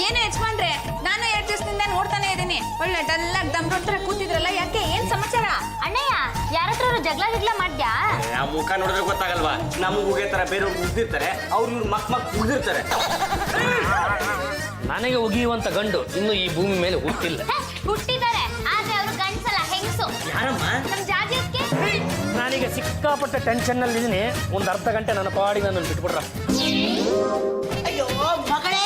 ಏನು ಯಜಮಾನ್ರೆ, ನಾನು 2 ದಿವಸದಿಂದ ನೋಡ್ತಾನೆ ಇದ್ದೀನಿ. ಒಳ್ಳೆ ಡಲ್ಲಾಗಿ ದಮ್ ತರ ಕೂತಿದ್ರಲ್ಲ, ಯಾಕೆ ಏನ್ ಸಮಾಚಾರ? ಅಣ್ಣಯ್ಯ ಯಾರ ಹತ್ರ ಜಗಳ ಮಾಡ್ದ್ಯಾ? ಆ ಮುಖ ನೋಡಿದ್ರೆ ಗೊತ್ತಾಗಲ್ವಾ? ನಮಗೆ ಉಗೆ ತರ ಬೇರೆಯವ್ರು ಉಗ್ದಿರ್ತಾರೆ, ಅವ್ರು ಇವ್ರು ಮಕ್ ಉಗ್ದಿರ್ತಾರೆ. ನನಗೆ ಉಗಿಯುವಂತ ಗಂಡು ಇನ್ನು ಈ ಭೂಮಿ ಮೇಲೆ ಹುಟ್ಟಿಲ್ಲ. ಹುಟ್ಟಿದ್ದಾರೆ, ಆದ್ರೆ ಅವ್ರು ಗಂಡ್ಸಲ್ಲ, ಹೆಂಗಸು. ಯಾರಮ್ಮ? ನಮ್ ಜಾಜಿ ಅದ್ಕೆ. ನಾನೀಗ ಸಿಕ್ಕಾಪಟ್ಟೆ ಟೆನ್ಷನ್ ನಲ್ಲಿ ಇದೀನಿ. ಒಂದು ಅರ್ಧ ಗಂಟೆ ನನ್ನ ಪಾಡಿಗೆ ನನ್ನ ಬಿಟ್ಬಿಡ್ರ. ಅಯ್ಯೋ ಮಗಳೇ,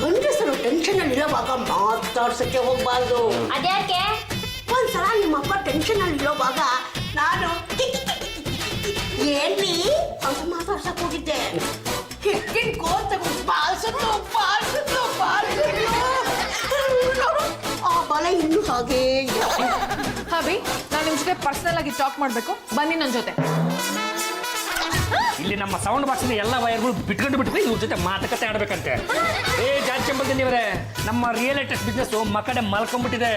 ಗಂಡಸರು ಟೆನ್ಷನ್ ಅಲ್ಲಿ ಇರೋವಾಗ ಮಾತಾಡ್ಸಕ್ಕೆ ಹೋಗ್ಬಾರ್ದು. ಅದ್ಯಾಕೆ? ಒಂದ್ಸಲ ನಿಮ್ಮಪ್ಪ ಟೆನ್ಷನ್ ಅಲ್ಲಿ ಇರೋವಾಗ ನಾನು ಏನ್ರಿ ಅಂತ ಮಾತಾಡ್ಸಕ್ ಹೋಗಿದ್ದೆ. ಹಿಟ್ಟಿನ ಕೋಲ್ ತಗೊಂಡು ಬಾಳ್ಸತ್ತು ಆ ಬಲ ಇನ್ನೂ ಹಾಗೇ ಹಾಬಿ, ನಾನು ನಿಮ್ ಜೊತೆ ಪರ್ಸನಲ್ ಆಗಿ ಟಾಕ್ ಮಾಡ್ಬೇಕು, ಬನ್ನಿ ನನ್ನ ಜೊತೆ. ಇಲ್ಲಿ ನಮ್ಮ ಸೌಂಡ್ ಬಾಕ್ಸ್ ಎಲ್ಲ ವೈರ್ಗಳು ಬಿಟ್ಕೊಂಡು ಇವ್ರ ಜೊತೆ ಮಾತುಕತೆ ಆಡ್ಬೇಕಂತೆ. ಜಾಜಿ ಚಂಬಲ್ದಿನಿಯವರೇ, ನಮ್ಮ ರಿಯಲ್ ಎಸ್ಟೇಟ್ ಬಿಸ್ನೆಸ್ ಮಕ್ಕಡೆ ಮಲ್ಕೊಂಡ್ಬಿಟ್ಟಿದೆ.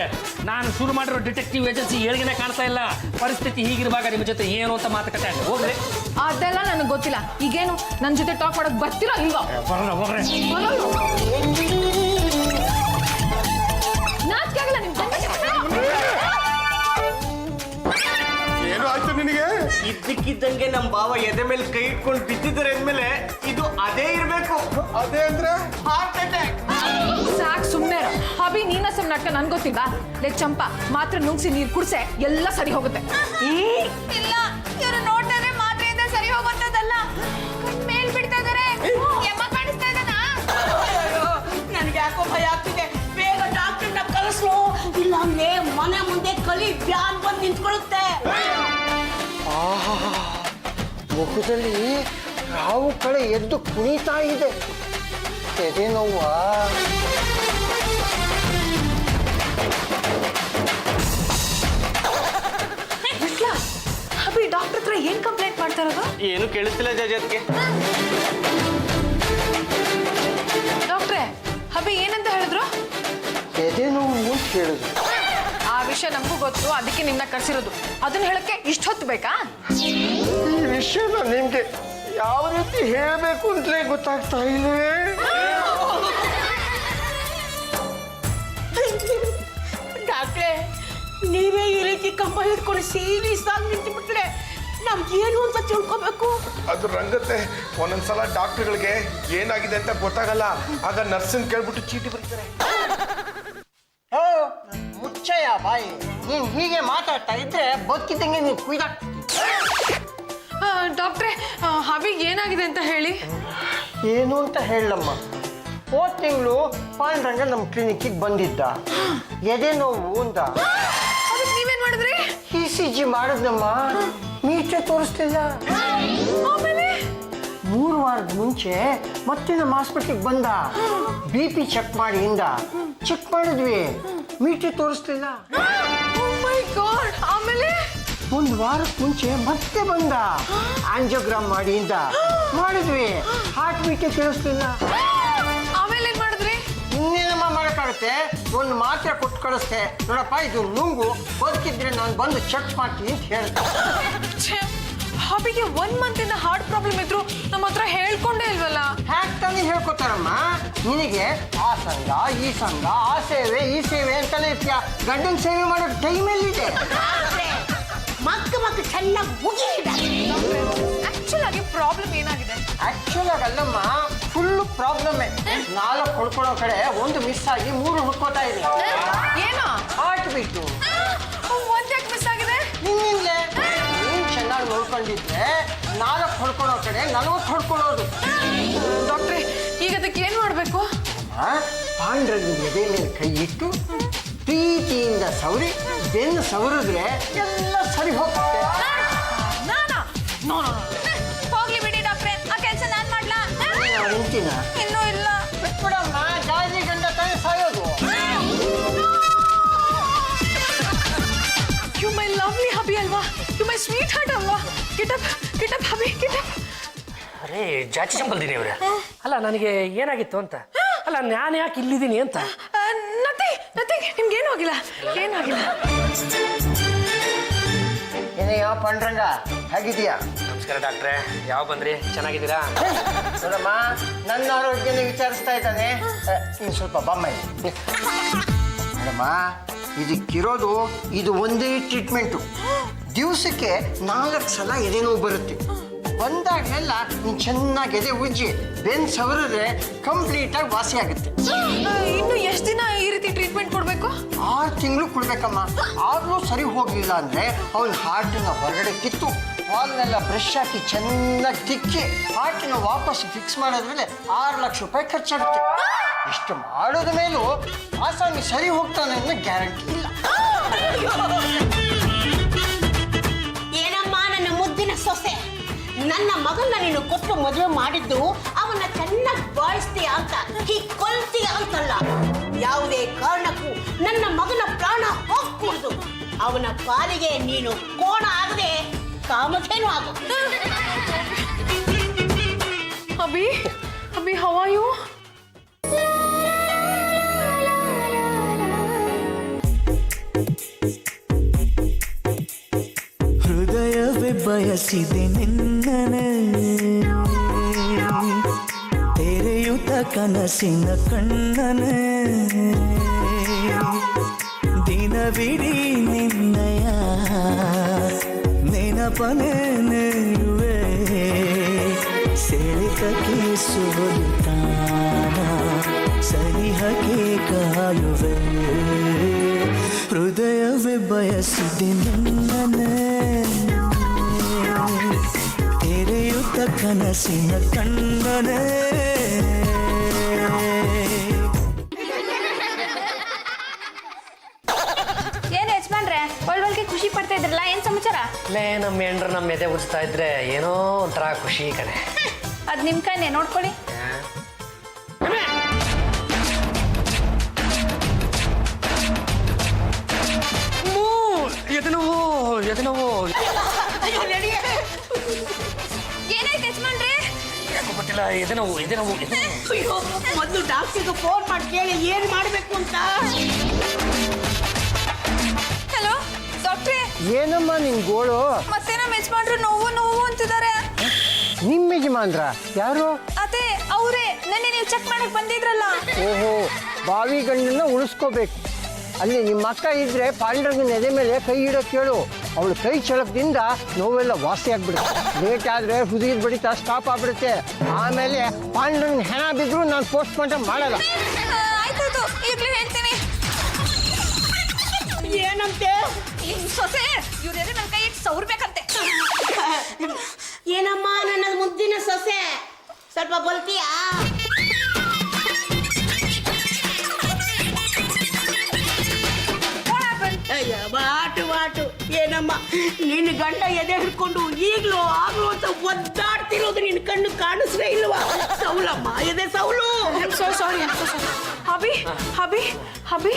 ನಾನು ಶುರು ಮಾಡಿರೋ ಡಿಟೆಕ್ಟಿವ್ ಏಜೆನ್ಸಿ ಏಳಿಗೆನೆ ಕಾಣ್ತಾ ಇಲ್ಲ. ಪರಿಸ್ಥಿತಿ ಹೀಗಿರುವಾಗ ನಿಮ್ಮ ಜೊತೆ ಏನು ಅಂತ ಮಾತುಕತೆ ಆಡಿ ಹೋಗ್ರಿ. ಅದೆಲ್ಲ ನನಗೆ ಗೊತ್ತಿಲ್ಲ. ಈಗೇನು ನನ್ನ ಜೊತೆ ಟಾಕ್ ಮಾಡಕ್ ಬರ್ತೀರಾ ಇಲ್ವಾ? ಹೋಗ್ರಿ. ನಾಚಿಕೆ ಆಗಲ್ಲ ನಿಮ್ ಏನು ಆಯ್ತು ನಿನಗೆ? ಇದ್ದಕ್ಕಿದ್ದಂಗೆ ನಮ್ಮ ಬಾವ ಎದೆ ಮೇಲೆ ಕೈ ಇಟ್ಕೊಂಡು ಬಿದ್ದಿದ್ದಾರೆ ಅಂದ್ಮೇಲೆ ಇದು ಅದೇ ಇರ್ಬೇಕು. ಅದೇ ಅಂದ್ರೆ ಹಾರ್ಟ್ ಅಟ್ಯಾಕ್. ಸಾಕ್ ಸುಮ್ನೆ ಹಾಬಿ, ನೀನ ಸಮ್ ನಾಟಕ ನನ್ ಗೊತ್ತಿಲ್ವಾ? ಲೇ ಚಂಪಾ, ಮಾತ್ರ ನುಂಗ್ಸಿ ನೀರ್ ಕುಡ್ಸೆ ಎಲ್ಲ ಸರಿ ಹೋಗುತ್ತೆ. ಇಲ್ಲ, ಇವ್ರು ನೋಡ್ತಾರೆ ಮಾತ್ರೆಯಿಂದ ಸರಿ ಹೋಗುವಂತದಲ್ಲ. ಮೇಲ್ ಬಿಡ್ತಾ ಇದಾರೆ. ಯಮ್ಮ ಕಾಣಿಸ್ತಾ ಇದ್ದಾನಾ? ನನಗೆ ಯಾಕೋ ಭಯ ಆಗ್ತಿದೆ. ಬೇಗ ಡಾಕ್ಟರ್ನ ಕಳಿಸು, ಇಲ್ಲಾಂದ್ರೆ ಮನೆ ಮುಂದೆ ಕಲಿ ಬ್ಯಾನ್ ಬಂದು ನಿಂತ್ಕೊಳ್ಳುತ್ತೆ. ಮುಖದಲ್ಲಿ ರಾವು ಕಳೆ ಎದ್ದು ಕುಣಿತಾ ಇದೆ. ಎದೆ ನೋವ. ಹಾಬಿ, ಡಾಕ್ಟರ್ ಹತ್ರ ಏನ್ ಕಂಪ್ಲೇಂಟ್ ಮಾಡ್ತಾ ಇರೋದು? ಏನು ಕೇಳಿಸ್ತಿಲ್ಲ ಜಾಜಿ. ಅದಕ್ಕೆ ಡಾಕ್ಟ್ರೆ, ಹಾಬಿ ಏನಂತ ಹೇಳಿದ್ರು? ಎದೆ ನೋವು ಅಂತ ಹೇಳಿದ್ರು. ಆ ವಿಷಯ ನಮಗೂ ಗೊತ್ತು, ಅದಕ್ಕೆ ನಿಮ್ನ ಕರ್ಸಿರೋದು. ಅದನ್ನ ಹೇಳಕ್ಕೆ ಇಷ್ಟು ಹೊತ್ತು ಬೇಕಾ? ಈ ವಿಷಯನ ನಿಮ್ಗೆ ಯಾವ ರೀತಿ ಹೇಳಬೇಕು ಅಂತಲೇ ಗೊತ್ತಾಗ್ತಾ ಇಲ್ಲವೇ? ಡಾಕ್ಟ್ರೆ, ನೀವೇ ಈ ರೀತಿ ಕಂಬ ಹಿಡ್ಕೊಂಡು ಸೀರಿಯಸ್ ಆಗಿ ನಿಂತುಬಿಟ್ರೆ ನಮ್ಗೇನು ಅಂತ ತಿಳ್ಕೊಬೇಕು. ಅದು ರಂಗತ್ತೆ. ಒಂದೊಂದ್ಸಲ ಡಾಕ್ಟರ್ಗಳಿಗೆ ಏನಾಗಿದೆ ಅಂತ ಗೊತ್ತಾಗಲ್ಲ. ಆಗ ನರ್ಸನ್ ಕೇಳ್ಬಿಟ್ಟು ಚೀಟಿ ಬರೀತಾರೆ. ಓ ಮುಚ್ಚಯ್ಯ ಬಾಯಿ, ನೀನ್ ಹೀಗೆ ಮಾತಾಡ್ತಾ ಇದ್ರೆ ಬದುಕಿದ್ದಂಗೆ ನೀನು ಕುಯ್ದಾಕ್ತಿ. ಡಾಕ್ಟ್ರೆ, ಹಾಬಿಗೆ ಏನಾಗಿದೆ ಅಂತ ಹೇಳಿ. ಏನು ಅಂತ ಹೇಳಮ್ಮ. ಹೋದ ತಿಂಗಳು ಪಾಂಡ್ರಂಗ ನಮ್ಮ ಕ್ಲಿನಿಕ್ಕಿಗೆ ಬಂದಿದ್ದ. ಎದೆ ನೋವು ಅಂದ. ಅದಕ್ಕೆ ನೀವೇನ್ ಮಾಡಿದ್ರಿ? ECG ಮಾಡಿದ್ನಮ್ಮ, ಮೀಟರ್ ತೋರಿಸ್ತಿಲ್ಲ. ಆಮೇಲೆ 3 ವಾರದ ಮುಂಚೆ ಮತ್ತೆ ನಮ್ಮ ಹಾಸ್ಪಿಟ್ಲಿಗೆ ಬಂದ. BP ಚೆಕ್ ಮಾಡಿ ಇಂದ. ಚೆಕ್ ಮಾಡಿದ್ವಿ, ಮೀಟರ್ ತೋರಿಸ್ತಿಲ್ಲ. ಓ ಮೈ ಗಾಡ್. ಆಮೇಲೆ 1 ವಾರಕ್ಕೆ ಮುಂಚೆ ಮತ್ತೆ ಬಂದ. ಆಂಜಿಯೋಗ್ರಾಮ್ ಮಾಡಿ ಇಂದ. ಮಾಡಿದ್ವಿ, ಹಾರ್ಟ್ ಬೀಟೇ ಕೇಳಿಸ್ತಿಲ್ಲ. ಆಮೇಲೆ ಏನ್ ಮಾಡಿದ್ರಿ? ಇನ್ನೇನಮ್ಮ ಮಾಡೋಕ್ಕಾಗುತ್ತೆ? ಒಂದು ಮಾತ್ರೆ ಕೊಟ್ಟು ಕಳಿಸ್ತೆ. ನೋಡಪ್ಪ, ಇದು ನುಂಗು, ಬದುಕಿದ್ರೆ ನಾನು ಬಂದು ಚೆಕ್ ಮಾಡ್ತೀನಿ ಅಂತ ಹೇಳ್ದೆ. ಹಾಬಿಗೆ 1 ಮಂತ್ ಇಂದ ಹಾರ್ಟ್ ಪ್ರಾಬ್ಲಮ್ ಇದ್ರು ನಮ್ಮ ಹತ್ರ ಹೇಳ್ಕೊಂಡೇ ಇಲ್ವಲ್ಲ. ಹ್ಯಾಕ್ ತಾನೇ ಹೇಳ್ಕೊತಾರಮ್ಮ. ನಿನಗೆ ಆ ಸಂಘ ಈ ಸಂಘ, ಆ ಸೇವೆ ಈ ಸೇವೆ ಅಂತಾನೆ ಇರ್ತೀಯ. ಗಂಡನ ಸೇವೆ ಮಾಡೋ ಟೈಮ್ ಎಲ್ಲಿದೆ? ಮಕ್ಕ ಚೆನ್ನಾಗಿ ಮುಗಿದ. ಆಕ್ಚುಲ್ ಆಗಿ ಪ್ರಾಬ್ಲಮ್ ಏನಾಗಿದೆ? Actual ಆಗಲ್ಲಮ್ಮ, full ಪ್ರಾಬ್ಲಮ್ಮೆ. 4 ಹೊಡ್ಕೊಳ್ಳೋ ಕಡೆ 1 ಮಿಸ್ ಆಗಿ 3 ಹುಡ್ಕೋತಾ ಇದೆ. ಏನೋ ಹಾರ್ಟ್ ಬೀಟು ಒಂದ್ಯಾಕೆ ಮಿಸ್ ಆಗಿದೆ? ನಿನ್ನಿಂದಲೇ. ನೀನ್ ಚೆನ್ನಾಗಿ ನೋಡ್ಕೊಂಡಿದ್ರೆ 4 ಹೊಡ್ಕೊಳ್ಳೋ ಕಡೆ 40 ಹೊಡ್ಕೊಳ್ಳೋದು. ಡಾಕ್ಟ್ರೆ, ಈಗ ಅದಕ್ಕೆ ಏನ್ ಮಾಡ್ಬೇಕು? ಪಾಂಡ್ರಂಗ ಎದೆ ಮೇಲೆ ಕೈ ಇಟ್ಟು ಪ್ರೀತಿಯಿಂದ ಸವರಿ ಬೆನ್ನು ಸವರಿದ್ರೆ ಎಲ್ಲ ಸರಿ ಹೋಗುತ್ತೆ. ನಾನಾ? No no. ಹೋಗ್ಲಿ ಬಿಡಿ ಡಾಕ್ಟ್ರೆ, ಆ ಕೆಲಸ ನಾನ್ ಮಾಡ್ಲಾ? ಹೆಂಡ್ತಿನ ಇನ್ನೂ ಇಲ್ಲ. ಬಿಟ್ಬಿಡಮ್ಮ, ಜಾಜಿ ಗಂಡ ತಾನೇ ಸಾಯೋದು. ಯು ಮೈ ಲವ್ಲಿ ಹಬಿ ಅಲ್ವಾ? ಯು ಮೈ ಸ್ವೀಟ್ ಹಾರ್ಟ್ ಅಲ್ವಾ? Get up get up hubby get up. ಅರೇ ಜಾಜಿ ಚಂಬಲ್ದಿನಿಯವರೇ, ಅಲ್ಲ ನನಗೆ ಏನಾಗಿತ್ತು ಅಂತ. ಅಲ್ಲ ನಾನು ಯಾಕೆ ಇಲ್ಲಿದ್ದೀನಿ ಅಂತ. ನಥಿಂಗ್, ನಿಮ್ಗೇನು ಆಗಿಲ್ಲ, ಏನಾಗಿಲ್ಲ. ಏನಯ್ಯ ಪಾಂಡ್ರಂಗ, ಹೇಗಿದೀಯಾ? ನಮಸ್ಕಾರ ಡಾಕ್ಟ್ರೆ, ಯಾವ ಬಂದ್ರಿ? ಚೆನ್ನಾಗಿದ್ದೀರಾ? ನೋಡಮ್ಮ ನನ್ನ ಆರೋಗ್ಯನ ವಿಚಾರಿಸ್ತಾ ಇದ್ದಾನೆ ನೀನು ಸ್ವಲ್ಪ ಬಮ್ಮ ಇಲ್ಲಿ. ನೋಡಮ್ಮ ಇದಕ್ಕಿರೋದು ಇದು ಒಂದೇ ಟ್ರೀಟ್ಮೆಂಟು. ದಿವಸಕ್ಕೆ 4 ಸಲ ಎದೆ ನೋವು ಬರುತ್ತೆ. ಬಂದಾಗಲೆಲ್ಲ ನೀನು ಚೆನ್ನಾಗಿ ಎದೆ ಉಜ್ಜಿ ಬೆನ್ನು ಸವರಿದ್ರೆ ಕಂಪ್ಲೀಟಾಗಿ ವಾಸಿ ಆಗುತ್ತೆ. ಇನ್ನು ಎಷ್ಟು ದಿನ ಈ ರೀತಿ ಟ್ರೀಟ್ಮೆಂಟ್ ಕೊಡಬೇಕು? 6 ತಿಂಗಳು ಕೊಡ್ಬೇಕಮ್ಮ. ಆದರೂ ಸರಿ ಹೋಗಲಿಲ್ಲ ಅಂದರೆ ಅವನ ಹಾರ್ಟನ್ನ ಹೊರಗಡೆ ಕಿತ್ತು ವಾಲ್ನೆಲ್ಲ ಬ್ರಷ್ ಹಾಕಿ ಚೆನ್ನಾಗಿ ತಿಕ್ಕಿ ಹಾರ್ಟನ್ನ ವಾಪಸ್ ಫಿಕ್ಸ್ ಮಾಡೋದ್ಮೇಲೆ 6 ಲಕ್ಷ ರೂಪಾಯಿ ಖರ್ಚಾಗುತ್ತೆ. ಇಷ್ಟು ಮಾಡೋದ ಮೇಲೂ ಆಸಾಮಿ ಸರಿ ಹೋಗ್ತಾನೆ ಅನ್ನೋ ಗ್ಯಾರಂಟಿ ಇಲ್ಲ. ಏನಮ್ಮ ನನ್ನ ಮುದ್ದಿನ ಸೊಸೆ, ನನ್ನ ಮಗನ್ನ ನೀನು ಕೊಟ್ಟು ಮದುವೆ ಮಾಡಿದ್ದು ಅವನ್ನ ಚೆನ್ನಾಗಿ ಬಾಳಿಸ್ತೀಯ ಅಂತ, ಹೀಗೆ ಕೊಲ್ತೀಯ ಅಂತಲ್ಲ. ಯಾವುದೇ ಕಾರಣಕ್ಕೂ ನನ್ನ ಮಗನ ಪ್ರಾಣ ಹೋಗ್ಕೂಡ್ದು. ಅವನ ಪಾಲಿಗೆ ನೀನು ಕೋಣ ಆಗದೆ ಕಾಮಧೇನು ಆಗು. Abhi Abhi how are you? ಹೃದಯವೇ ಬಯಸಿದೆ ನಿನ್ನನೆ, ತೆರೆಯುತ್ತ ಕನಸಿನ ಕಣ್ಣನೆ, ದಿನವಿಡೀ ನಿನ್ನಯ ನೆನಪನೆ ನೆರುವೆ, ಸೆಳೆತಕ್ಕೆ ಸೋಲುತ್ತಾನ ಸನಿಹಕ್ಕೆ ಕಾಯುವೆ. ಹೃದಯವೇ ಬಯಸಿದೆ ನಿನ್ನನೆ, ತೆರೆಯುತ್ತ ಕನಸಿನ ಕಣ್ಣನೆ. ಏನ್ ಯಜಮಾನ್ರೆ ಒಳ್ಳೆ ಖುಷಿ ಪಡ್ತಾ ಇದ್ರಲ್ಲ, ಏನ್ ಸಮಾಚಾರ? ಲೇ ನಮ್ಮ ಹೆಂಡ್ರು ನಮ್ಮ ಎದೆ ಉಜ್ತಾ ಇದ್ರೆ ಏನೋ ಒಂಥರ ಖುಷಿ ಕಣೆ. ಅದ್ ನಿಮ್ ಕೈನೇ ನೋಡ್ಕೊಳ್ಳಿ. ಎದೆ ನೋವು ಏನಾಯ್ತು ಯಜಮಾನ್ರೆ? ಯಾಕೋ ಗೊತ್ತಿಲ್ಲ, ಎದೆ ನೋವು. ಅಯ್ಯೋ, ಮೊದಲು ಡಾಕ್ಟರ್ಗೆ ಫೋನ್ ಮಾಡಿ ಕೇಳಿ ಏನ್ ಮಾಡ್ಬೇಕು ಅಂತ. ಹಲೋ ಡಾಕ್ಟ್ರೇ, ಏನಮ್ಮ ನಿನ್ ಗೋಳು? ಮತ್ತೆ ನಮ್ಮ ಯಜಮಾನ್ರು ನೋವು ನೋವು ಅಂತಿದ್ದಾರೆ. ನಿಮ್ಮ ಯಜಮಾನ್ರ ಯಾರು? ಅದೇ ಅವರೇ, ನೆನ್ನೆ ನೀವು ಚೆಕ್ ಮಾಡಕ್ ಬಂದಿದ್ರಲ್ಲ. ಓಹೋ, ಬಾವಿ ಗಂಡನ್ನ ಉಳಿಸ್ಕೋಬೇಕು. ಅಲ್ಲಿ ನಿಮ್ಮ ಅಕ್ಕ ಇದ್ರೆ ಪಾಂಡ್ರಂಗನ ಎದೆ ಮೇಲೆ ಕೈ ಇಡೋಕೆ ಕೇಳು. ಅವಳು ಕೈ ಚಳಕದಿಂದ ನೋವೆಲ್ಲ ವಾಸಿ ಆಗ್ಬಿಡುತ್ತೆ. ಲೇಟ್ ಆದರೆ ಹುದುಗಿದ ಬಡಿತ ಸ್ಟಾಪ್ ಆಗ್ಬಿಡುತ್ತೆ. ಆಮೇಲೆ ಪಾಂಡ್ರಂಗನ ಹೆಣ ಬಿದ್ದರೂ ನಾನು ಪೋಸ್ಟ್ ಮಾರ್ಟಮ್ ಮಾಡಲ್ಲ. ಆಯ್ತಾಯ್ತು, ಈಗಲೇ ಹೇಳ್ತೀನಿ. ಏನಂತೆ? ಸೊಸೆ ಇವ್ರೆದೆ ನನ್ನ ಕೈ ಇಟ್ಟು ಸೌರ್ಬೇಕಂತೆ. ಏನಮ್ಮ ನನ್ನ ಮುದ್ದಿನ ಸೊಸೆ, ಸ್ವಲ್ಪ ಬಲ್ತೀಯಾ? ಅಯ್ಯ ಬಾಟು ಏನಮ್ಮ, ನಿನ್ನ ಗಂಡ ಎದೆ ಹಿಡ್ಕೊಂಡು ಈಗ್ಲೂ ಆಗ್ಲೂ ಅಂತ ಒದ್ದಾಡ್ತಿರೋದು ನಿನ್ನ ಕಣ್ಣು ಕಾಣಿಸ್ರೇ ಇಲ್ವಾ? ಸೌಲಮ್ಮ, ಎದೆ ಸೌಲು. ಸಾರಿ ಅಭಿ ಅಭಿ ಅಭಿ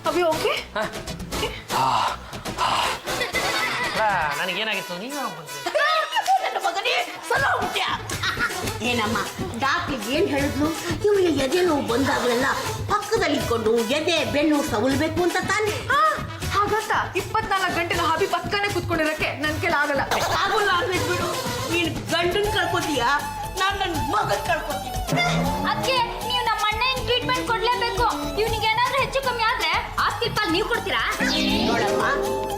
ಅಭಿ ಓಕೆ? ನನಗೇನಾಗಿತ್ತು? ನೀವು ನನ್ನ ಮಗನೇ ಸಲ ಹುಟ್ಟ್ಯಾ? ಏನಮ್ಮ ಡಾಕ್ಟರ್ ಏನ್ ಹೇಳಿದ್ಲು? ಇವಳಿಗೆ ಎದೆ ನೋವು ಬಂದಾಗಲೆಲ್ಲ ಪಕ್ಕದಲ್ಲಿ ಇಟ್ಕೊಂಡು ಎದೆ ಬೆನ್ನು ಸವಲ್ಬೇಕು ಅಂತ ತಾನೆ? ಹಾಗಂತ 24 ಗಂಟೆ ಹಬಿ ಪಕ್ಕನೆ ಕುತ್ಕೊಂಡಿರಕ್ಕೆ ನನ್ ಕೈಲಿ ಆಗಲ್ಲ. ಆಗೋಲ್ಲ ಅನ್ಬೇಕು ಬಿಡು. ನೀನ್ ಗಂಡನ್ ಕಳ್ಕೊತೀಯಾ, ನಾನ್ ನನ್ನ ಮಗನ್ ಕಳ್ಕೊತೀನಿ. ಅದಕ್ಕೆ ನೀವು ನಮ್ಮ ಅಣ್ಣನ ಟ್ರೀಟ್ಮೆಂಟ್ ಕೊಡ್ಲೇಬೇಕು. ಇವ್ನಿಗೆ ಏನಾದ್ರೂ ಹೆಚ್ಚು ಕಮ್ಮಿ ಆದ್ರೆ ಆಸ್ತಿ ಪಾಲ್ ನೀವು ಕೊಡ್ತೀರಾ? ನೋಡಮ್ಮ,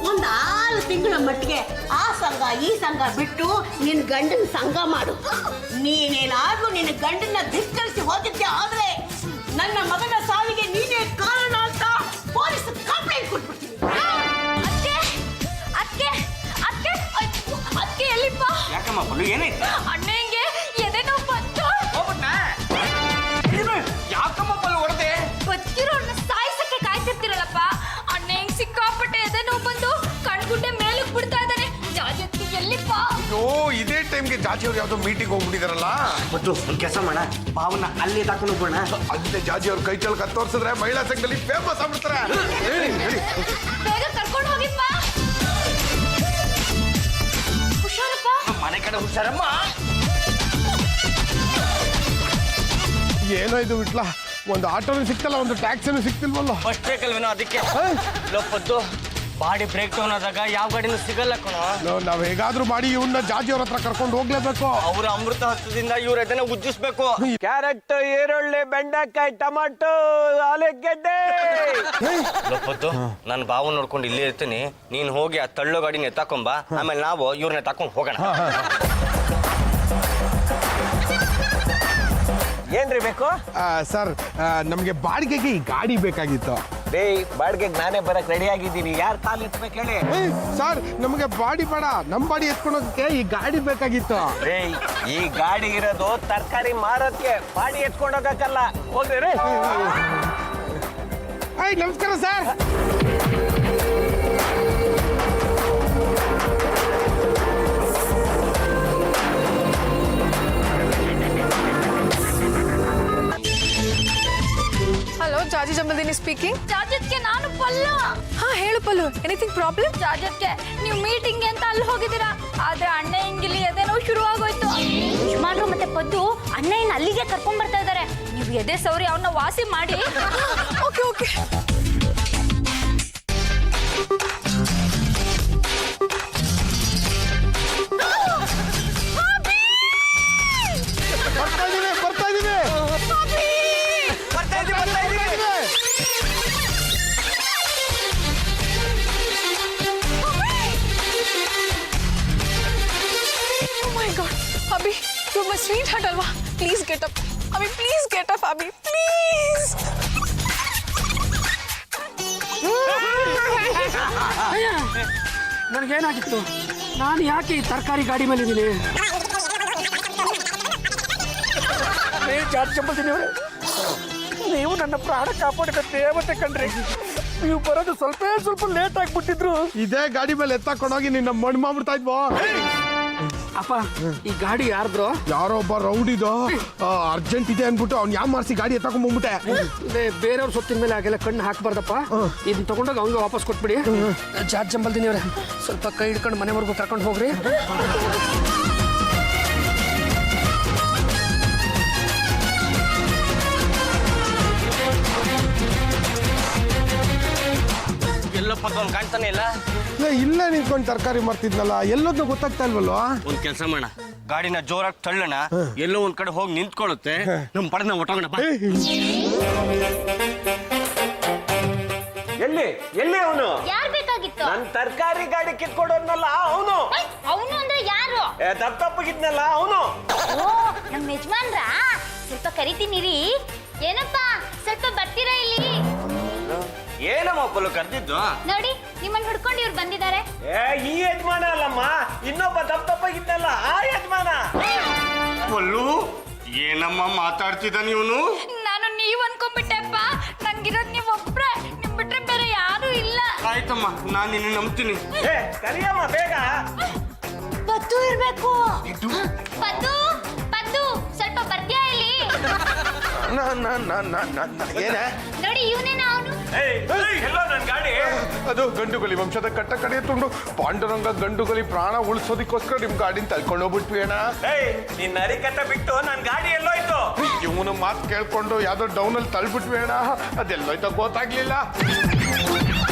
ಒಂದ್ 6 ತಿಂಗಳ ಮಟ್ಟಿಗೆ ಆ ಸಂಘ ಈ ಸಂಘ ಬಿಟ್ಟು ನಿನ್ ಗಂಡನ ಸಂಘ ಮಾಡು. ನೀನೇನಾದ್ರೂ ನಿನ್ನ ಗಂಡನ ಧಿಕ್ಕರಿಸಿ ಹೋಗಿದ್ದೆ ಆದ್ರೆ ನನ್ನ ಮಗನ ಸಾವಿಗೆ ನೀನೇ ಕಾರಣ ಅಂತ ಪೊಲೀಸ್ ಕಂಪ್ಲೇಂಟ್ ಕೊಟ್ಬಿಡ್ತೀನಿ. ಅದಕ್ಕೆ ಎಲ್ಲಿಪ್ಪ? ಯಾಕಮ್ಮ ಬಲು ಏನಾಯ್ತು? ಅಣ್ಣಂಗೆ ಎದೆ ನೋವು ಬಂತು. ಯಾಕಮ್ಮ ಬಲು ಹೊಡೆದೆ? ಬದುಕಿರೋರ್ನ ಸಾಯಿಸಕ್ಕೆ ಕಾಯ್ತಿರ್ತಿರಲ್ಲಪ್ಪ. ಅಣ್ಣಂಗೆ ಸಿಕ್ಕಾಪಟ್ಟೆ ಎದೆ ನೋವು ಬಂದು ಕಣ್ಗುಡ್ಡೆ ಮೇಲಕ್ಕೆ ಬಿಡ್ತಾ ಇದ್ದಾನೆ. ಜಾಜತ್ತಿ ಎಲ್ಲಿಪ್ಪ? ಅಯ್ಯೋ, ಇದೇ ಟೈಮ್ಗೆ ಜಾಜಿಯವ್ರು ಯಾವುದೋ ಮೀಟಿಂಗ್ ಹೋಗ್ಬಿಟ್ಟಿದಾರಲ್ಲ. ಮತ್ತು ಒಂದು ಕೆಲಸ ಮಾಡ, ಪಾವನ ಅಲ್ಲಿ ತಕೊಂಡು ಹೋಗೋಣ. ಅದೇ ಜಾಜಿ ಅವ್ರ ಕೈ ಚಳಕ ತೋರಿಸಿದ್ರೆ ಮಹಿಳಾ ಸಂಘದಲ್ಲಿ ಫೇಮಸ್ ಆಗ್ಬಿಡ್ತಾರೆ. ಹೇಳಿ ಬೇಗ ಕರ್ಕೊಂಡು ಹೋಗಿಪ್ಪ. ಹುಷಾರಪ್ಪ. ಮನೆ ಕಡೆ ಹುಷಾರಮ್ಮ. ಏನೋ ಇದು ಬಿಟ್ಲ, ಒಂದು ಆಟೋನು ಸಿಕ್ತಲ್ಲ, ಒಂದು ಟ್ಯಾಕ್ಸಿನೂ ಸಿಕ್ತಿಲ್ವಲ್ಲ. ಫಸ್ಟ್ ಬೇಕಲ್ವೇನೋ ಅದಕ್ಕೆ. ಲೋಪದ್ದು ಬಾಡಿ ಬ್ರೇಕ್ ಡೌನ್ ಆದಾಗ ಯಾವ ಗಾಡಿನೂ ಸಿಗಲ್ಲ ಕಣೋ. ನಾವ್ ಹೇಗಾದ್ರೂ ಮಾಡಿ ಇವನ್ನ ಜಾಜಿ ಅವ್ರ ಹತ್ರ ಕರ್ಕೊಂಡು ಹೋಗ್ಲೇಬೇಕು. ಅವ್ರ ಅಮೃತ ಹಸ್ತದಿಂದ ಇವ್ರ ಅದನ್ನ ಉಜ್ಜಿಸ್ಬೇಕು. ಕ್ಯಾರೆಟ್, ಈರುಳ್ಳಿ, ಬೆಂಡೆಕಾಯಿ, ಟೊಮಾಟೊ, ಆಲೂಗೆಡ್ಡೆ. ನಾನು ಬಾವು ನೋಡ್ಕೊಂಡು ಇಲ್ಲೇ ಇರ್ತೀನಿ, ನೀನ್ ಹೋಗಿ ಆ ತಳ್ಳೋ ಗಾಡಿನ ಎತ್ತಾಕೊಂಬ, ಆಮೇಲೆ ನಾವು ಇವ್ರನ್ನ ತಕೊಂಡ್ ಹೋಗೋಣ. ಏನ್ರಿ ಬೇಕು? ಸರ್ ನಮ್ಗೆ ಬಾಡಿಗೆಗೆ ಈ ಗಾಡಿ ಬೇಕಾಗಿತ್ತು. ಬಾಡಿಗೆಗೆ ನಾನೇ ಬರಕ್ ರೆಡಿ ಆಗಿದ್ದೀನಿ. ಯಾರು ಕಾಲ್ ಎತ್ಬೇಕು ಹೇಳಿ? ಸರ್ ನಮ್ಗೆ ಬಾಡಿ ಬೇಡ, ನಮ್ ಬಾಡಿ ಎತ್ಕೊಂಡೋಗಕ್ಕೆ ಈ ಗಾಡಿ ಬೇಕಾಗಿತ್ತು. ಈ ಗಾಡಿ ಇರೋದು ತರಕಾರಿ ಮಾರೋದಕ್ಕೆ, ಬಾಡಿ ಎತ್ಕೊಂಡೋಗಕ್ಕಲ್ಲ. ಹೋಗ್ರಿ ರೀ. ನಮಸ್ಕಾರ ಸರ್. ಹಲೋ, ಜಾಜಿ ಜಂಬಲ್ದಿನಿ ಸ್ಪೀಕಿಂಗ್. ಜಾಜತ್ಗೆ ನಾನು ಪಲ್ಲು. ಹಾ ಹೇಳು ಪಲ್ಲು, ಎನಿಥಿಂಗ್ ಪ್ರಾಬ್ಲಮ್? ಜಾಜತ್ಗೆ ನೀವು ಮೀಟಿಂಗ್ ಅಂತ ಅಲ್ಲಿ ಹೋಗಿದ್ದೀರಾ, ಆದ್ರೆ ಅಣ್ಣ ಹಿಂಗಿಲ್ಲಿ ಎದೆನೋ ಶುರು ಆಗೋಯ್ತು. ಯಜಮಾನ್ರು ಮತ್ತೆ ಪದ್ದು ಅಣ್ಣ ಇನ್ನು ಅಲ್ಲಿಗೆ ಕರ್ಕೊಂಡ್ ಬರ್ತಾ ಇದಾರೆ. ನೀವು ಎದೆ ಸೌರಿ ಅವನ್ನ ವಾಸಿ ಮಾಡಿ. Okay okay. Abhi, you're my sweetheart, Alva. Please get up. Abhi, please get up, Abhi. Please. ನನಗೇನಾಗಿತ್ತು? ನಾನು ಯಾಕೆ ಈ ತರಕಾರಿ ಗಾಡಿ ಮೇಲೆ ಇದ್ದೀನಿ? ಜಾತಿ ಚಂಬಲ್ದಿನಿಯವರೇ, ನೀವು ನನ್ನ ಪ್ರಾಣ ಕಾಪಾಡಿದ ದೇವತೆ ಕಣ್ರಿ. ನೀವು ಬರೋದು ಸ್ವಲ್ಪ ಲೇಟ್ ಆಗ್ಬಿಟ್ಟಿದ್ರು. ಇದೇ ಗಾಡಿ ಮೇಲೆ ಎತ್ತಾಕೊಂಡೋಗಿ ನಿನ್ನ ಮಣ್ಣು ಮಾಡ್ಬಿಡ್ತಾ ಇದ್ವೋ. ಅಪ್ಪ, ಈ ಗಾಡಿ ಯಾರ್ದ್ರು? ಯಾರೋ ಒಬ್ಬ ರೌಡಿದು ಅರ್ಜೆಂಟ್ ಇದೆ ಅನ್ಬಿಟ್ಟು ಅವ್ನು ಯಾವ ಮಾಡಿಸಿ ಗಾಡಿ ಎತ್ತಾಕೊಂಡ್ಬಂದ್ಬಿಟ್ಟೆ. ಬೇರೆಯವ್ರ ಸೊತ್ತಿನ ಮೇಲೆ ಹಾಗೆಲ್ಲ ಕಣ್ಣು ಹಾಕ್ಬಾರ್ದಪ್ಪ. ಇದನ್ನ ತಗೊಂಡೋಗಿ ಅವ್ನಿಗೆ ವಾಪಸ್ ಕೊಟ್ಬಿಡಿ. ಜಾತಿ ಚಂಬಲ್ದಿನಿಯವರೇ, ಸ್ವಲ್ಪ ಕೈ ಹಿಡ್ಕೊಂಡು ಮನೆವರೆಗೂ ಕರ್ಕೊಂಡು ಹೋಗ್ರಿ. ಎಲ್ಲಪ್ಪ ಅವ್ನು ಕಾಣ್ತಾನೆ ಇಲ್ಲ. ಇಲ್ಲ ನಿಂತ್ಕೊಂಡು ತರಕಾರಿ ಮಾಡ್ತಿದ್ನಲ್ಲ, ಎಲ್ಲೋದ್ನ ಗೊತ್ತಾಗ್ತಾ ಇಲ್ವಲ್ವಾ? ಒಂದ್ ಕೆಲಸ ಮಾಡೋಣ, ಗಾಡಿನ ಜೋರಾಗಿ ತಳ್ಳೋಣ, ಎಲ್ಲೋ ಒಂದ್ ಕಡೆ ಹೋಗಿ ನಿಂತ್ಕೊಳ್ಳುತ್ತೆ, ನಮ್ ಪಡೆದ ಹೊಟ್ಟೋಗೋಣ. ಎಲ್ಲಿ ಅವನು? ಯಾರ್ ಬೇಕಾಗಿತ್ತು? ನನ್ ತರಕಾರಿ ಗಾಡಿ ಕಿತ್ಕೊಡೋದ್ನಲ್ಲ ಅವನು. ಅವನು ಅಂದ್ರೆ ಯಾರು? ತಪ್ಪಿಗಿದ್ನಲ್ಲ ಅವನು. ಓ, ನಮ್ಮ ಯಜಮಾನ್ರ. ಸ್ವಲ್ಪ ಕರಿತೀನಿರಿ. ಏನಪ್ಪಾ, ಸ್ವಲ್ಪ ಬರ್ತೀರಾ ಇಲ್ಲಿ? ಏನಮ್ಮ ಪಲ್ಲು ಕರ್ದಿದ್ದು? ನೋಡಿ, ನಿಮ್ಮನ್ನ ಹುಡ್ಕೊಂಡು ಇವ್ರು ಬಂದಿದ್ದಾರೆ. ಈ ಯಜಮಾನ ಅಲ್ಲಮ್ಮ, ಇನ್ನೊಬ್ಬ ತಪ್ಪಿಗಿದ್ನಲ್ಲ ಆ ಯಜಮಾನ. ಪಲ್ಲು, ಏನಮ್ಮ ಮಾತಾಡ್ತಿದ್ದ ನೀವನು? ನಾನು ನೀವ್ ಅನ್ಕೊಂಡ್ಬಿಟ್ಟೆಪ್ಪ. ನಂಗಿರೋದ್ ನೀವ್ ಒಬ್ರೆ, ನಿಮ್ ಬಿಟ್ರೆ ಬೇರೆ ಯಾರು ಇಲ್ಲ. ಆಯ್ತಮ್ಮ, ನಾನ್ ನಿನ್ನ ನಂಬ್ತೀನಿ. ಕರಿಯಮ್ಮ ಬೇಗ. ಪದ್ದು ಇರ್ಬೇಕು. ಪದ್ದು, ಪದ್ದು, ಸ್ವಲ್ಪ ಬರ್ತೀಯಾ ಇಲ್ಲಿ? ಏನ ನೋಡಿ, ಇವನೇನ ಅವನು? ಎಲ್ಲೋ ನನ್ ಗಾಡಿ. ಅದು ಗಂಡುಗಲಿ ವಂಶದ ಕಟ್ಟ ಕಡೆ ತುಂಡು ಪಾಂಡುರಂಗ ಗಂಡುಗಲಿ ಪ್ರಾಣ ಉಳಿಸೋದಕ್ಕೋಸ್ಕರ ನಿಮ್ ಗಾಡಿನ ತಳ್ಕೊಂಡು ಹೋಗ್ಬಿಟ್ವಿ ಅಣ್ಣ. ನಿನ್ನ ನರಿಕತೆ ಬಿಟ್ಟು ನನ್ ಗಾಡಿ ಎಲ್ಲೋಯ್ತು? ಇವನು ಮಾತು ಕೇಳ್ಕೊಂಡು ಯಾವ್ದೋ ಡೌನಲ್ಲಿ ತಳ್ಬಿಟ್ವಿ ಅಣ್ಣ. ಅದೆಲ್ಲೋಯ್ತೋ ಗೊತ್ತಾಗ್ಲಿಲ್ಲ.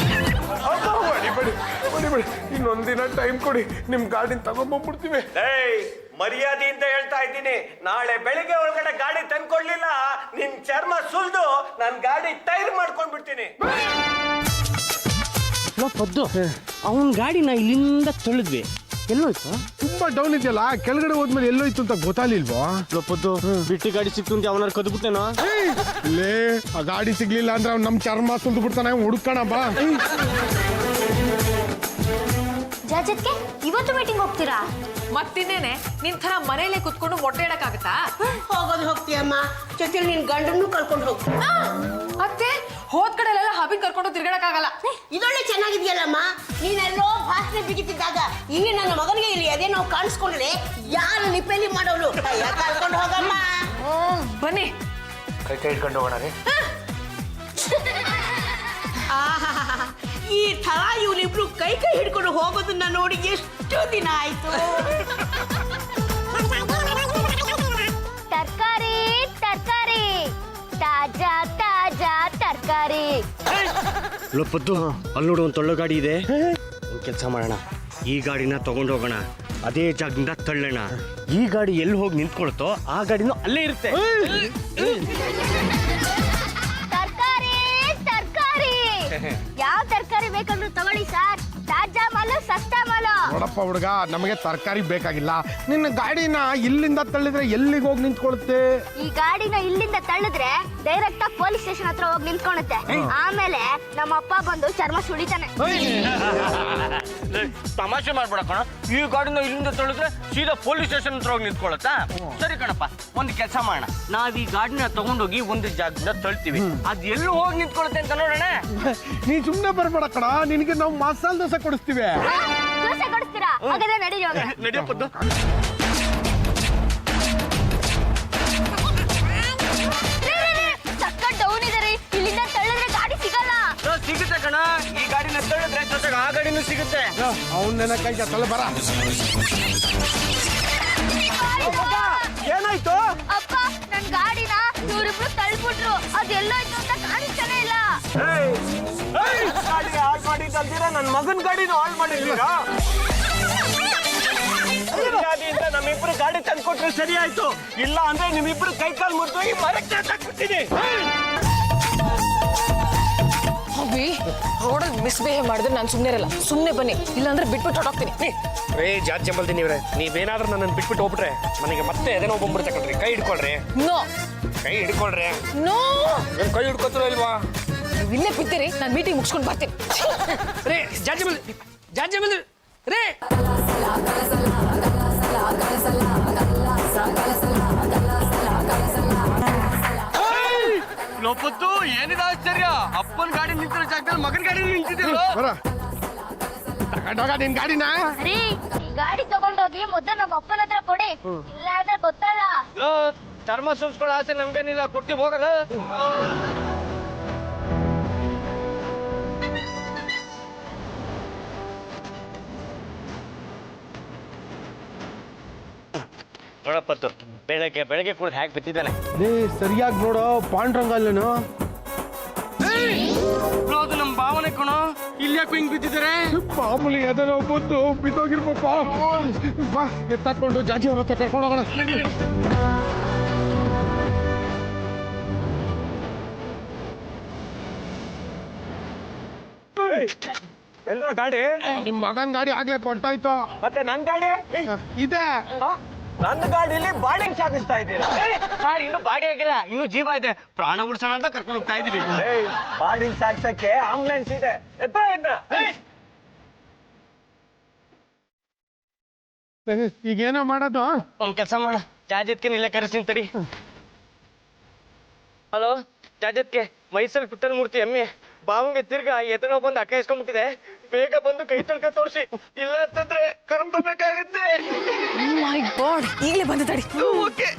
ಬಡಿ ಇನ್ನೊಂದಿನ ಟೈಮ್ ಕೊಡಿ, ನಿಮ್ ಗಾಡಿನ ತಗೊಂಡ್ಬಂದ್ಬಿಡ್ತೀವಿ. ಮರ್ಯಾದೆಯಿಂದ ಹೇಳ್ತಾ ಇದ್ದೀನಿ, ನಾಳೆ ಬೆಳಿಗ್ಗೆ ಒಳಗಡೆ ಗಾಡಿ ತಂದ್ಕೊಡ್ಲಿಲ್ಲ, ನಿನ್ ಚರ್ಮ ಸುಲ್ದು ನನ್ ಗಾಡಿ ಟೈರ್ ಮಾಡ್ಕೊಂಡ್ಬಿಡ್ತೀನಿ. ಪದ್ದು, ಅವನ್ ಗಾಡಿನ ಇಲ್ಲಿಂದ ತೊಳೆದ್ವಿ, ಎಲ್ಲೋಯ್ತು? ತುಂಬಾ ಡೌನ್ ಇದೆಯಲ್ಲ, ಕೆಳಗಡೆ ಹೋದ್ಮೇಲೆ ಎಲ್ಲೋಯ್ತು ಅಂತ ಗೊತ್ತಾಗ್ಲಿಲ್ವಾ? ಪದ್ದು, ಬಿಟ್ಟಿ ಗಾಡಿ ಸಿಕ್ತು ಅಂತ ಅವನಾರು ಕದ್ಬಿಟ್ಟೇನೋ? ಲೇ, ಆ ಗಾಡಿ ಸಿಗ್ಲಿಲ್ಲ ಅಂದ್ರೆ ಅವ್ನು ನಮ್ ಚರ್ಮ ಸುಲ್ದು ಬಿಡ್ತಾನೆ, ಹುಡುಕಣ ಬಾ. ಜಾಜತ್ಗೆ ಇವತ್ತು ಮೀಟಿಂಗ್ ಹೋಗ್ತೀರಾ? ಮತ್ತಿನ್ನೇನೆ, ನಿನ್ ಥರ ಮನೇಲೆ ಕುತ್ಕೊಂಡು ಮೊಟ್ಟೆ ಇಡಕ್ಕಾಗತ್ತಾ? ಹೋಗೋದು ಹೋಗ್ತೀಯಮ್ಮ, ಜೊತೆಲಿ ನಿನ್ ಗಂಡನ್ನು ಕರ್ಕೊಂಡು ಹೋಗ್ತೀಯ. ಅತ್ತೆ, ಹೋದ್ ಕಡೆಲೆಲ್ಲ ಹಬಿನ್ ಕರ್ಕೊಂಡು ತಿರ್ಗಾಡಕ್ಕಾಗಲ್ಲ. ಇದೊಳ್ಳೆ ಚೆನ್ನಾಗಿದ್ಯಲ್ಲಮ್ಮ. ನೀನೆಲ್ಲೋ ಭಾಷೆ ಬಿಗಿತಿದ್ದಾಗ ಇಲ್ಲಿ ನನ್ನ ಮಗನಿಗೆ ಇಲ್ಲಿ ಅದೇ ನಾವು ಕಾಣಿಸ್ಕೊಂಡ್ರೆ ಯಾರು ನಿಪ್ಪೆಲಿ ಮಾಡೋಳು? ಕರ್ಕೊಂಡು ಹೋಗಮ್ಮ. ಬನ್ನಿ, ಕೈ ಹಿಡ್ಕೊಂಡು ಹೋಗೋಣ ರೀ. ಈ ತರ ಇವರಿಬ್ರು ಕೈ ಹಿಡ್ಕೊಂಡು ಹೋಗೋದನ್ನ ನೋಡಿ ಎಷ್ಟು ದಿನ ಆಯ್ತು. ತರಕಾರಿ, ತರಕಾರಿ, ತಾಜಾ ತಾಜಾ ತರಕಾರಿ. ಲೊಪ್ಪದ್ದು ಅಲ್ಲಿ ನೋಡು ಒಂದು ತೊಳ್ಳ ಗಾಡಿ ಇದೆ. ಒಂದು ಕೆಲಸ ಮಾಡೋಣ, ಈ ಗಾಡಿನ ತಗೊಂಡು ಹೋಗೋಣ, ಅದೇ ಜಾಗದಿಂದ ತಳ್ಳೋಣ. ಈ ಗಾಡಿ ಎಲ್ಲಿ ಹೋಗಿ ನಿಂತ್ಕೊಳ್ತೋ ಆ ಗಾಡಿನೂ ಅಲ್ಲೇ ಇರುತ್ತೆ. ತರಕಾರಿ ತರಕಾರಿ ಯಾವ ತರಕಾರಿ ಬೇಕಂದ್ರೂ ತಗೊಳ್ಳಿ ಸರ್. ತಾಜಾ ಮಾಲು ಸಸ್ತಾ ಮಾಲು. ನೋಡಪ್ಪ ಹುಡುಗ, ನಮಗೆ ತರಕಾರಿ ಬೇಕಾಗಿಲ್ಲ. ನಿನ್ನ ಗಾಡಿನ ಇಲ್ಲಿಂದ ತಳ್ಳಿದ್ರೆ ಎಲ್ಲಿಗೆ ಹೋಗಿ ನಿಂತ್ಕೊಳುತ್ತೆ? ಈ ಗಾಡಿನ ಇಲ್ಲಿಂದ ತಳ್ಳಿದ್ರೆ ಡೈರೆಕ್ಟ್ ಆಗಿ ಪೊಲೀಸ್ ಸ್ಟೇಷನ್ ಹತ್ರ ಹೋಗಿ ನಿಂತ್ಕೊಳುತ್ತೆ. ಆಮೇಲೆ ನಮ್ಮ ಅಪ್ಪ ಬಂದು ಚರ್ಮ ಸುಳಿತಾನೆ. ತಮಾಷೆ ಮಾಡ್ಬೇಡ ಕಣ, ಈ ಗಾಡಿನ ಇಲ್ಲಿಂದ ತಳ್ಳಿದ್ರೆ ಸೀದಾ ಪೊಲೀಸ್ ಸ್ಟೇಷನ್ ಹತ್ರ ಹೋಗಿ ನಿಂತ್ಕೊಳತ್ತಾ? ಸರಿ ಕಣಪ್ಪ, ಒಂದು ಕೆಲಸ ಮಾಡೋಣ, ನಾವ್ ಈ ಗಾಡಿನ ತಗೊಂಡೋಗಿ ಒಂದು ಜಾಗದಿಂದ ತಳ್ತೀವಿ, ಅದ್ ಎಲ್ಲಿ ಹೋಗಿ ನಿಂತ್ಕೊಳುತ್ತೆ ಅಂತ ನೋಡೋಣ. ನೀ ಸುಮ್ಮನೆ ಬರ್ಬೇಡ ಕಣ, ನಿನಗೆ ನಾವು ಮಸಾಲೆ ದೋಸೆ ಕೊಡಿಸ್ತೀವಿ. ದೋಸೆ ಕೊಡಿಸ್ತೀರಾ? ಹಾಗಾದ್ರೆ ನಡೀರಿ ಹೋಗೋಣ. ನಡೆಯಪ್ಪದ್ದು. ಸಕ್ಕತ್ ಡೌನ್ ಇದೆ ರೀ, ಇಲ್ಲಿಂದ ತಳ್ಳಿದ್ರೆ ಗಾಡಿ ಸಿಗಲ್ಲ. ಸಿಗುತ್ತೆ ಕಣ, ಈ ಗಾಡಿನ ತಳ್ಳಿದ್ರೆ ಜೊತೆಗೆ ಆ ಗಾಡಿನೂ ಸಿಗುತ್ತೆ. ಅವನ್ನೆಲ್ಲ ಕೈ ತಲೆ ಬರ. ಏನಾಯ್ತು? ಅಪ್ಪ, ನನ್ ಗಾಡಿನ ಇವ್ರಿಬ್ರು ತಳ್ಬಿಟ್ರು. ಅದೆಲ್ಲೋಯ್ತು ಅಂತ ಕಾಣಿಸ್ತಾನೆ ಇಲ್ಲ. ಗಾಡಿ ಹಾಳು ಮಾಡಿದ್ದಲ್ದಿರ ನನ್ನ ಮಗನ ಗಾಡಿನ ಹಾಳು ಮಾಡಿದ್ದೀರಾ? ಮರ್ಯಾದೆಯಿಂದ ನಮ್ಮಿಬ್ರು ಗಾಡಿ ತಂದ್ಕೊಟ್ರೆ ಸರಿ ಆಯ್ತು, ಇಲ್ಲ ಅಂದ್ರೆ ನಿಮ್ಮಿಬ್ರು ಕೈ ಕಾಲು ಮುರಿದು ಈ ಮರಕ್ಕೆ ಹಾಕ್ಬಿಡ್ತೀನಿ. ಅಭಿ, ರೋಡಲ್ಲಿ ಮಿಸ್ಬಿಹೇವ್ ಮಾಡಿದ್ರೆ ನಾನು ಸುಮ್ಮನೆ ಇರಲ್ಲ. ಸುಮ್ಮನೆ ಬನ್ನಿ, ಇಲ್ಲಾಂದ್ರೆ ಬಿಟ್ಬಿಟ್ಟು ಹೊರಟೋಗ್ತೀನಿ. ರೇ ಜಾತಿ ಚಂಬಲ್ದಿ ನೀವ್ರೆ, ನೀವೇನಾದ್ರೂ ನನ್ನನ್ನು ಬಿಟ್ಬಿಟ್ಟು ಹೋಗ್ಬಿಟ್ರೆ ನನಗೆ ಮತ್ತೆ ಎದೇನೋ ಬಂದ್ಬಿಡುತ್ತೆ ಕಣ್ರಿ. ಕೈ ಹಿಡ್ಕೊಳ್ರಿ, ನೋ ಕೈ ಹಿಡ್ಕೊಳ್ರಿ. ನೋ, ನನ್ ಕೈ ಹಿಡ್ಕೊತಿರೋ ಇಲ್ವಾ? ನೀವು ಇಲ್ಲೇ ಬಿದ್ದೀರಿ, ನಾನು ಮೀಟಿಂಗ್ ಮುಗಿಸ್ಕೊಂಡು ಬರ್ತೀನಿ. ರೇ ಜಾತಿ ಚಂಬಲ್ದಿ ರೇ. ಲೋಪತ್ತು ಏನಿದೆ ಆಶ್ಚರ್ಯ? ಅಪ್ಪನ ಗಾಡಿ ನಿಂತಿರೋ ಜಾಗದಲ್ಲಿ ಮಗನ ಗಾಡಿ ನಿಂತಿದ್ದೀರ. ಬರ, ತಗೊಂಡೋಗ ನಿನ್ ಗಾಡಿನ. ರೀ, ಈ ಗಾಡಿ ತಗೊಂಡೋಗಿ ಮೊದಲು ನಮ್ಮ ಅಪ್ಪನ ಹತ್ರ ಕೊಡಿ, ಇಲ್ಲ ಅಂದ್ರೆ ಗೊತ್ತಲ್ಲ. ಚರ್ಮ ಸುರಿಸ್ಕೊಳ್ಳೋ ಆಸೆ ನಮ್ಗೇನಿಲ್ಲ, ಕೊಡ್ತೀವಿ ಹೋಗಲ್ಲ. ನೋಡಪ್ಪತ್ತು, ಬೆಳಗ್ಗೆ ಕೂಡ ಹ್ಯಾಕ್ ಬಿತ್ತಿದ್ದಾನೆ. ಸರಿಯಾಗಿ ನೋಡೋ, ಪಾಂಡ್ರಂಗ ಅಲ್ಲೇನು? ಅದು ನಮ್ಮ ಭಾವನೆ ಕಣೋ, ಇಲ್ಲಿ ಯಾಕೆ ಹಿಂಗ್ ಬಿದ್ದಿದ್ದಾರೆ? ಮಾಮೂಲಿ ಎದನೋ ಬಂದು ಬಿದ್ದೋಗಿರ್ಬೇಕು. ಬಾ, ಎತ್ತಾಕೊಂಡು ಜಾಜಿ ಅವ್ರ ಹತ್ರ ಕರ್ಕೊಂಡು ಹೋಗೋಣ. ಎಲ್ಲ ಗಾಡಿ? ನಿಮ್ ಮಗನ್ ಗಾಡಿ ಆಗ್ಲೇ ಕೊಟ್ಟಾಯ್ತು. ಮತ್ತೆ ನನ್ ಗಾಡಿ ಇದೆ. ನನ್ನ ಗಾಡಿಲಿ ಬಾಡಿಗೆ ಸಾಗಿಸ್ತಾ ಇದ್ದೀರಾ? ಇನ್ನು ಬಾಡಿ ಆಗಿಲ್ಲ, ಇನ್ನು ಜೀವ ಇದೆ, ಪ್ರಾಣ ಉಳಿಸೋಣ ಅಂತ ಕರ್ಕೊಂಡು ಹೋಗ್ತಾ ಇದೀವಿ. ಬಾಡಿಗೆ ಸಾಗಿಸಕ್ಕೆ ಆಂಬುಲೆನ್ಸ್ ಇದೆ, ಎತ್ತ ಇದ್ನ. ಈಗೇನೋ ಮಾಡೋದು? ಒಂದ್ ಕೆಲಸ ಮಾಡ, ಜಾಜತ್ಗೆ ಇಲ್ಲೇ ಕರೆಸ್ತೀನಿ ತಡಿ. ಹಲೋ ಜಾಜತ್ಗೆ, ಮೈಸೂರು ಪುಟ್ಟನ ಮೂರ್ತಿ ಎಮ್ಮೆ ಬಾವಂಗೆ ತಿರ್ಗಾ ಎತ್ತನೋ ಬಂದು ಅಕ್ಕ ಇಸ್ಕೊಂಡ್ಬಿಟ್ಟಿದೆ, ಬೇಗ ಬಂದು ಕೈ ತೊಳ್ಕ ತೋರಿಸಿ, ಇಲ್ಲ ಅಂತಂದ್ರೆ ಕರ್ಕೊಂಡ್ಬೇಕಾಗುತ್ತೆ. ಮೈ ಗಾಡ್, ಈಗಲೇ ಬಂದು ತಡಿ. Okay.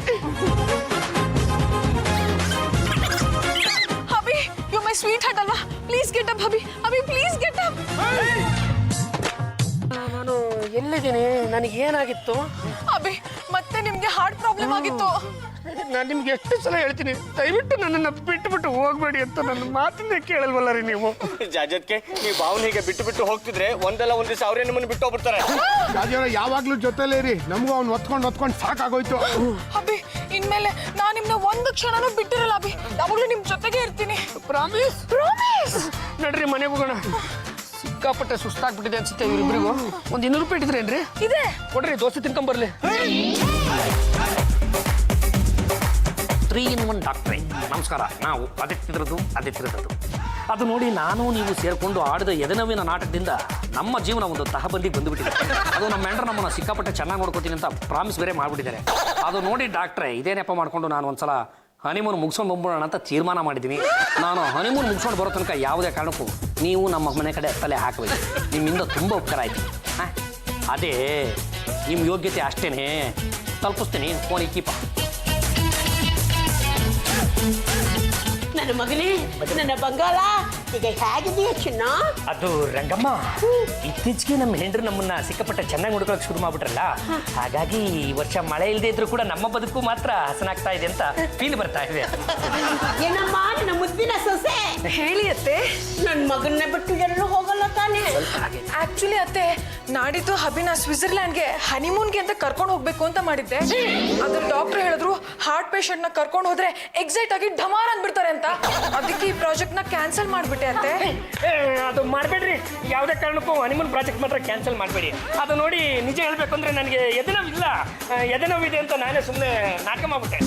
Abhi, you my sweetheart ಅಲ್ವಾ? Please get up Abhi, Abhi please get up. ನಾನು ಎಲ್ಲಿದ್ದೀನಿ? ನನಗೆ ಏನಾಗಿತ್ತು? ಅಭಿ, ಮತ್ತೆ ನಿಮ್ಗೆ ಹಾರ್ಟ್ ಪ್ರಾಬ್ಲಮ್ ಆಗಿತ್ತು. ನಾನು ನಿಮ್ಗೆ ಎಷ್ಟು ಸಲ ಹೇಳ್ತೀನಿ, ದಯವಿಟ್ಟು ನನ್ನನ್ನು ಬಿಟ್ಟುಬಿಟ್ಟು ಹೋಗ್ಬೇಡಿ ಅಂತ. ನನ್ನ ಮಾತನ್ನೇ ಕೇಳಲ್ವಲ್ಲ ರೀ ನೀವು. ಜಾಜತ್ಗೆ, ನೀವು ಭಾವನಿಗೆ ಬಿಟ್ಟು ಹೋಗ್ತಿದ್ರೆ ಒಂದಲ್ಲ ಒಂದ್ ದಿವಸ ಅವರೇ ನಿಮ್ಮನ್ನು ಬಿಟ್ಟು ಹೋಗ್ಬಿಡ್ತಾರೆ. ಜಾಜಿಯವರ ಯಾವಾಗ್ಲೂ ಜೊತೆಲೇ ಇರಿ, ನಮಗೂ ಅವ್ನು ಹೊತ್ಕೊಂಡು ಸಾಕಾಗೋಯ್ತು. ಅಭಿ, ಇನ್ಮೇಲೆ ನಾನು ನಿಮ್ನ ಒಂದು ಕ್ಷಣನೂ ಬಿಟ್ಟಿರಲ್ಲ ಅಭಿ, ಯಾವಾಗ್ಲೂ ನಿಮ್ ಜೊತೆಗೆ ಇರ್ತೀನಿ. ಪ್ರಾಮಿಸ್? ಪ್ರಾಮಿಸ್. ನಡ್ರಿ ಮನೆಗೆ ಹೋಗೋಣ. ಸಿಕ್ಕಾಪಟ್ಟೆ ಸುಸ್ತಾಗ್ಬಿಟ್ಟಿದೆ ಅನ್ಸುತ್ತೆ ಇವ್ರಿಬ್ರಿಗೂ. ಒಂದು 200 ರೂಪಾಯಿ ಇಟ್ಟಿದ್ರೇನ್ರಿ? ಇದೆ, ಕೊಡ್ರಿ, ದೋಸೆ ತಿನ್ಕೊಂಬರ್ಲಿ. 3 in 1 ಡಾಕ್ಟ್ರೇ, ನಮಸ್ಕಾರ. ನಾವು ಅದೇ ತಿರೋದು ಅದು ನೋಡಿ ನಾನು ನೀವು ಸೇರಿಕೊಂಡು ಆಡಿದ ಎದೆನವಿನ ನಾಟಕದಿಂದ ನಮ್ಮ ಜೀವನ ಒಂದು ತಹಬಂದಿಗೆ ಬಂದುಬಿಟ್ಟಿದೆ. ಅದು ನಮ್ಮ ಮೆಂಡ್ರು ನಮ್ಮನ್ನು ಸಿಕ್ಕಾಪಟ್ಟೆ ಚೆನ್ನಾಗಿ ನೋಡ್ಕೋತೀನಿ ಅಂತ ಪ್ರಾಮಿಸ್ ಬೇರೆ ಮಾಡಿಬಿಟ್ಟಿದ್ದಾರೆ. ಅದು ನೋಡಿ ಡಾಕ್ಟ್ರೇ, ಇದೇ ನೆಪ ಮಾಡಿಕೊಂಡು ನಾನು ಒಂದ್ಸಲ ಹನಿಮೂನ್ ಮುಗಿಸ್ಕೊಂಡು ಬಂದ್ಬಿಡೋಣ ಅಂತ ತೀರ್ಮಾನ ಮಾಡಿದ್ದೀನಿ. ನಾನು ಹನಿಮೂನ್ ಮುಗಿಸ್ಕೊಂಡು ಬರೋ ತನಕ ಯಾವುದೇ ಕಾರಣಕ್ಕೂ ನೀವು ನಮ್ಮ ಮನೆ ಕಡೆ ತಲೆ ಹಾಕಬೇಕು. ನಿಮ್ಮಿಂದ ತುಂಬ ಉಪಕಾರ ಆಯ್ತು. ಅದೇ ನಿಮ್ಮ ಯೋಗ್ಯತೆ ಅಷ್ಟೇನೆ. ತಲುಪಿಸ್ತೀನಿ, ಫೋನ್ ಇಕ್ಕೀಪ. ನನ್ನ ಮಗನೇ, ನನ್ನ ಬಂಗಾರ, ಈಗ ಹೇಗಿದೆಯಾ ಚಿನ್ನ? ಅದು ರಂಗಮ್ಮ, ಇತ್ತೀಚೆಗೆ ನಮ್ಮ ಹೆಂಡ್ರು ನಮ್ಮನ್ನ ಸಿಕ್ಕಾಪಟ್ಟೆ ಚೆನ್ನಾಗಿ ನೋಡ್ಕೊಳಕ್ ಶುರು ಮಾಡ್ಬಿಟ್ರಲ್ಲ, ಹಾಗಾಗಿ ಈ ವರ್ಷ ಮಳೆ ಇಲ್ಲದೆ ಇದ್ರೂ ಕೂಡ ನಮ್ಮ ಬದುಕು ಮಾತ್ರ ಹಸನಾಗ್ತಾ ಇದೆ ಅಂತ ಫೀಲ್ ಬರ್ತಾ ಇದೆ. ಏನಮ್ಮ ನನ್ನ ಮುದ್ದಿನ ಸೊಸೆ? ಹೇಳಿ ಅತ್ತೆ. ನನ್ನ ಮಗನ್ನ ಬಿಟ್ಟು ಎಲ್ಲೂ ಹೋಗಲ್ಲ ತಾನೇ. ಆಕ್ಚುಲಿ ಅತ್ತೆ, ನಾಡಿದ್ದು ಹಬಿನ ಸ್ವಿಟ್ಜರ್ಲ್ಯಾಂಡ್ಗೆ ಹನಿಮೂನ್ಗೆ ಅಂತ ಕರ್ಕೊಂಡು ಹೋಗ್ಬೇಕು ಅಂತ ಮಾಡಿದ್ದೆ. ಅದ್ರ ಡಾಕ್ಟರ್ ಹೇಳಿದ್ರು ಹಾರ್ಟ್ ಪೇಷಂಟ್ ನ ಕರ್ಕೊಂಡು ಹೋದ್ರೆ ಎಕ್ಸೈಟ್ ಆಗಿ ಢಮಾರ್ ಅಂದ್ಬಿಡ್ತಾರೆ ಅಂತ. ಅದಕ್ಕೆ ಈ ಪ್ರಾಜೆಕ್ಟ್ ನ ಕ್ಯಾನ್ಸಲ್ ಮಾಡ್ಬಿಟ್ಟೆ ಅತ್ತೆ. ಅದು ಮಾಡಬೇಡ್ರಿ, ಯಾವುದೇ ಕಾರಣಕ್ಕೂ ಹನಿಮೂನ್ ಪ್ರಾಜೆಕ್ಟ್ ಮಾತ್ರ ಕ್ಯಾನ್ಸಲ್ ಮಾಡಬೇಡಿ. ಅದು ನೋಡಿ ನಿಜ ಹೇಳ್ಬೇಕು ಅಂದ್ರೆ ನನಗೆ ಎದೆನೋವಿಲ್ಲ, ಎದೆನೋವಿದೆ ಅಂತ ನಾನೇ ಸುಮ್ಮನೆ ನಾಟಕ ಮಾಡ್ಬಿಟ್ಟೆ.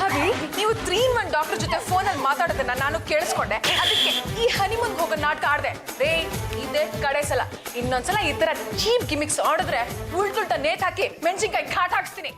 ಹಬಿ, ನೀವು 3-in-1 ಡಾಕ್ಟರ್ ಜೊತೆ ಫೋನಲ್ಲಿ ಮಾತಾಡೋದನ್ನ ನಾನು ಕೇಳಿಸ್ಕೊಂಡೆ. ಅದಕ್ಕೆ ಈ ಹನಿಮೂನ್ ಹೋಗೋ ನಾಟಕ ಆಡ್ದೆ. ರೇ, ಇದೇ ಕಡೆ ಸಲ. ಇನ್ನೊಂದ್ಸಲ ಈ ತರ ಚೀಪ್ ಗಿಮಿಕ್ಸ್ ಆಡಿದ್ರೆ ಉಲ್ಟುಲ್ಟ ನೇತ್ ಹಾಕಿ ಮೆಣಸಿನ್ಕಾಯಿ ಘಾಟ್ ಹಾಕ್ಸ್ತೀನಿ.